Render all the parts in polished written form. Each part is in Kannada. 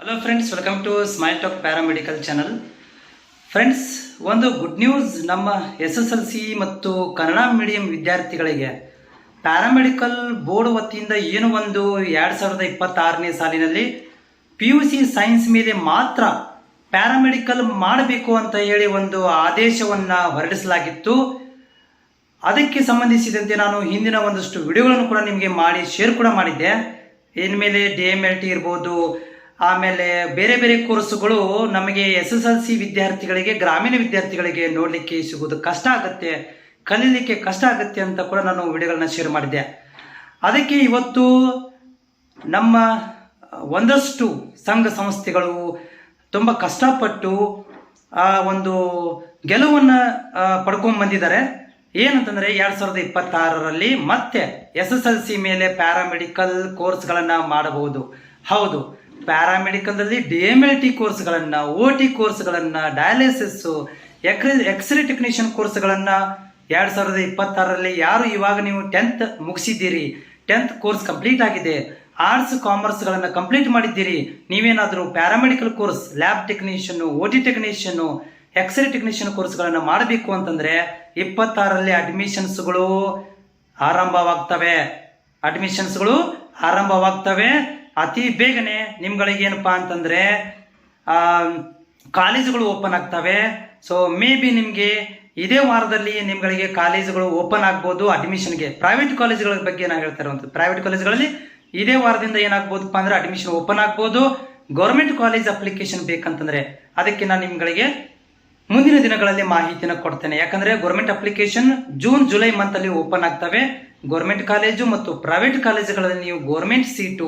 Hello friends, welcome to Smile Talk paramedical channel. Friends, ಒಂದು ಗುಡ್ ನ್ಯೂಸ್ ನಮ್ಮ SSLC ಮತ್ತು ಕನ್ನಡ ಮೀಡಿಯಂ ವಿದ್ಯಾರ್ಥಿಗಳಿಗೆ ಪ್ಯಾರಾಮೆಡಿಕಲ್ ಬೋರ್ಡ್ ವತಿಯಿಂದ ಏನು ಒಂದು 2026ನೇ ಸಾಲಿನಲ್ಲಿ PUC ಸೈನ್ಸ್ ಮೇಲೆ ಮಾತ್ರ ಪ್ಯಾರಾಮೆಡಿಕಲ್ ಮಾಡಬೇಕು ಅಂತ ಹೇಳಿ ಒಂದು ಆದೇಶವನ್ನು ಹೊರಡಿಸಲಾಗಿತ್ತು. ಅದಕ್ಕೆ ಸಂಬಂಧಿಸಿದಂತೆ ನಾನು ಹಿಂದಿನ ಒಂದಷ್ಟು ವಿಡಿಯೋಗಳನ್ನು ಕೂಡ ನಿಮಗೆ ಮಾಡಿ ಶೇರ್ ಕೂಡ ಮಾಡಿದ್ದೆ. ಇನ್ಮೇಲೆ DMLT ಇರ್ಬೋದು, ಆಮೇಲೆ ಬೇರೆ ಬೇರೆ ಕೋರ್ಸುಗಳು ನಮಗೆ SSLC ವಿದ್ಯಾರ್ಥಿಗಳಿಗೆ, ಗ್ರಾಮೀಣ ವಿದ್ಯಾರ್ಥಿಗಳಿಗೆ ನೋಡಲಿಕ್ಕೆ ಸಿಗೋದು ಕಷ್ಟ ಆಗುತ್ತೆ, ಕಲೀಲಿಕ್ಕೆ ಕಷ್ಟ ಆಗುತ್ತೆ ಅಂತ ಕೂಡ ನಾನು ವಿಡಿಯೋಗಳನ್ನ ಶೇರ್ ಮಾಡಿದ್ದೆ. ಅದಕ್ಕೆ ಇವತ್ತು ನಮ್ಮ ಒಂದಷ್ಟು ಸಂಘ ಸಂಸ್ಥೆಗಳು ತುಂಬ ಕಷ್ಟಪಟ್ಟು ಒಂದು ಗೆಲುವನ್ನು ಪಡ್ಕೊಂಡು ಬಂದಿದ್ದಾರೆ. ಏನಂತಂದರೆ 2026ರಲ್ಲಿ ಮತ್ತೆ SSLC ಮೇಲೆ ಪ್ಯಾರಾಮೆಡಿಕಲ್ ಕೋರ್ಸ್ಗಳನ್ನು ಮಾಡಬಹುದು. ಹೌದು, ಪ್ಯಾರಾಮೆಡಿಕಲ್ದಲ್ಲಿ DMLT ಕೋರ್ಸ್ಗಳನ್ನು, OT ಕೋರ್ಸ್ಗಳನ್ನು, ಡಯಾಲಿಸಿಸ್ಸು, ಎಕ್ಸ್ರೇ ಟೆಕ್ನಿಷಿಯನ್ ಕೋರ್ಸ್ಗಳನ್ನು 2026ರಲ್ಲಿ ಯಾರು ಇವಾಗ ನೀವು 10th ಮುಗಿಸಿದ್ದೀರಿ, 10th ಕೋರ್ಸ್ ಕಂಪ್ಲೀಟ್ ಆಗಿದೆ, ಆರ್ಟ್ಸ್ ಕಾಮರ್ಸ್ಗಳನ್ನು ಕಂಪ್ಲೀಟ್ ಮಾಡಿದ್ದೀರಿ, ನೀವೇನಾದರೂ paramedical course, lab technician, OT technician, x ray technician ಕೋರ್ಸ್ಗಳನ್ನು ಮಾಡಬೇಕು ಅಂತಂದರೆ 26ರಲ್ಲಿ ಅಡ್ಮಿಷನ್ಸ್ಗಳು ಆರಂಭವಾಗ್ತವೆ. ಅತಿ ಬೇಗನೆ ನಿಮ್ಗಳಿಗೆ ಏನಪ್ಪಾ ಅಂತಂದರೆ ಕಾಲೇಜುಗಳು ಓಪನ್ ಆಗ್ತವೆ. ಸೊ ಮೇ ಬಿ ನಿಮಗೆ ಇದೇ ವಾರದಲ್ಲಿ ನಿಮ್ಗಳಿಗೆ ಕಾಲೇಜುಗಳು ಓಪನ್ ಆಗ್ಬೋದು. ಅಡ್ಮಿಷನ್ಗೆ ಪ್ರೈವೇಟ್ ಕಾಲೇಜುಗಳ ಬಗ್ಗೆ ನಾನು ಹೇಳ್ತಾ ಇರುವಂಥದ್ದು, ಪ್ರೈವೇಟ್ ಕಾಲೇಜುಗಳಲ್ಲಿ ಇದೇ ವಾರದಿಂದ ಏನಾಗ್ಬೋದಪ್ಪ ಅಂದರೆ ಅಡ್ಮಿಷನ್ ಓಪನ್ ಆಗ್ಬೋದು. ಗೌರ್ಮೆಂಟ್ ಕಾಲೇಜ್ ಅಪ್ಲಿಕೇಶನ್ ಬೇಕಂತಂದರೆ ಅದಕ್ಕೆ ನಾನು ನಿಮ್ಗಳಿಗೆ ಮುಂದಿನ ದಿನಗಳಲ್ಲಿ ಮಾಹಿತಿನ ಕೊಡ್ತೇನೆ. ಯಾಕಂದರೆ ಗೌರ್ಮೆಂಟ್ ಅಪ್ಲಿಕೇಶನ್ ಜೂನ್ ಜುಲೈ ಮಂತಲ್ಲಿ ಓಪನ್ ಆಗ್ತವೆ. ಗೌರ್ಮೆಂಟ್ ಕಾಲೇಜು ಮತ್ತು ಪ್ರೈವೇಟ್ ಕಾಲೇಜುಗಳಲ್ಲಿ ನೀವು ಗೌರ್ಮೆಂಟ್ ಸೀಟು,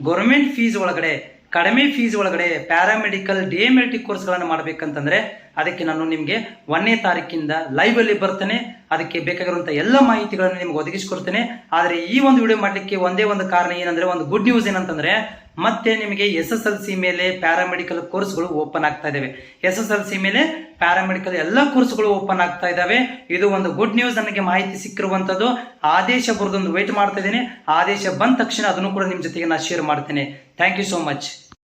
ಗೌರ್ಮೆಂಟ್ ಫೀಸ್ ಒಳಗಡೆ, ಕಡಿಮೆ ಫೀಸ್ ಒಳಗಡೆ ಪ್ಯಾರಾಮೆಡಿಕಲ್ DMLT ಕೋರ್ಸ್ಗಳನ್ನು ಮಾಡಬೇಕಂತಂದರೆ ಅದಕ್ಕೆ ನಾನು ನಿಮಗೆ 1ನೇ ತಾರೀಕಿಂದ ಲೈವಲ್ಲಿ ಬರ್ತೇನೆ. ಅದಕ್ಕೆ ಬೇಕಾಗಿರುವಂಥ ಎಲ್ಲ ಮಾಹಿತಿಗಳನ್ನು ನಿಮ್ಗೆ ಒದಗಿಸಿಕೊಡ್ತೇನೆ. ಆದರೆ ಈ ಒಂದು ವಿಡಿಯೋ ಮಾಡಲಿಕ್ಕೆ ಒಂದೇ ಒಂದು ಕಾರಣ ಏನಂದರೆ, ಒಂದು ಗುಡ್ ನ್ಯೂಸ್ ಏನಂತಂದರೆ ಮತ್ತೆ ನಿಮಗೆ SSLC ಮೇಲೆ ಪ್ಯಾರಾಮೆಡಿಕಲ್ ಕೋರ್ಸ್ಗಳು ಓಪನ್ ಆಗ್ತಾ ಇದ್ದಾವೆ. SSLC ಮೇಲೆ ಪ್ಯಾರಾಮೆಡಿಕಲ್ ಎಲ್ಲ ಕೋರ್ಸ್ಗಳು ಓಪನ್ ಆಗ್ತಾ ಇದ್ದಾವೆ. ಇದು ಒಂದು ಗುಡ್ ನ್ಯೂಸ್. ನನಗೆ ಮಾಹಿತಿ ಸಿಕ್ಕಿರುವಂಥದ್ದು. ಆದೇಶ ಬರೋದೊಂದು ವೇಟ್ ಮಾಡ್ತಾ ಇದ್ದೇನೆ. ಆದೇಶ ಬಂದ ತಕ್ಷಣ ಅದನ್ನು ಕೂಡ ನಿಮ್ಮ ಜೊತೆಗೆ ನಾನು ಶೇರ್ ಮಾಡ್ತೇನೆ. Thank you so much.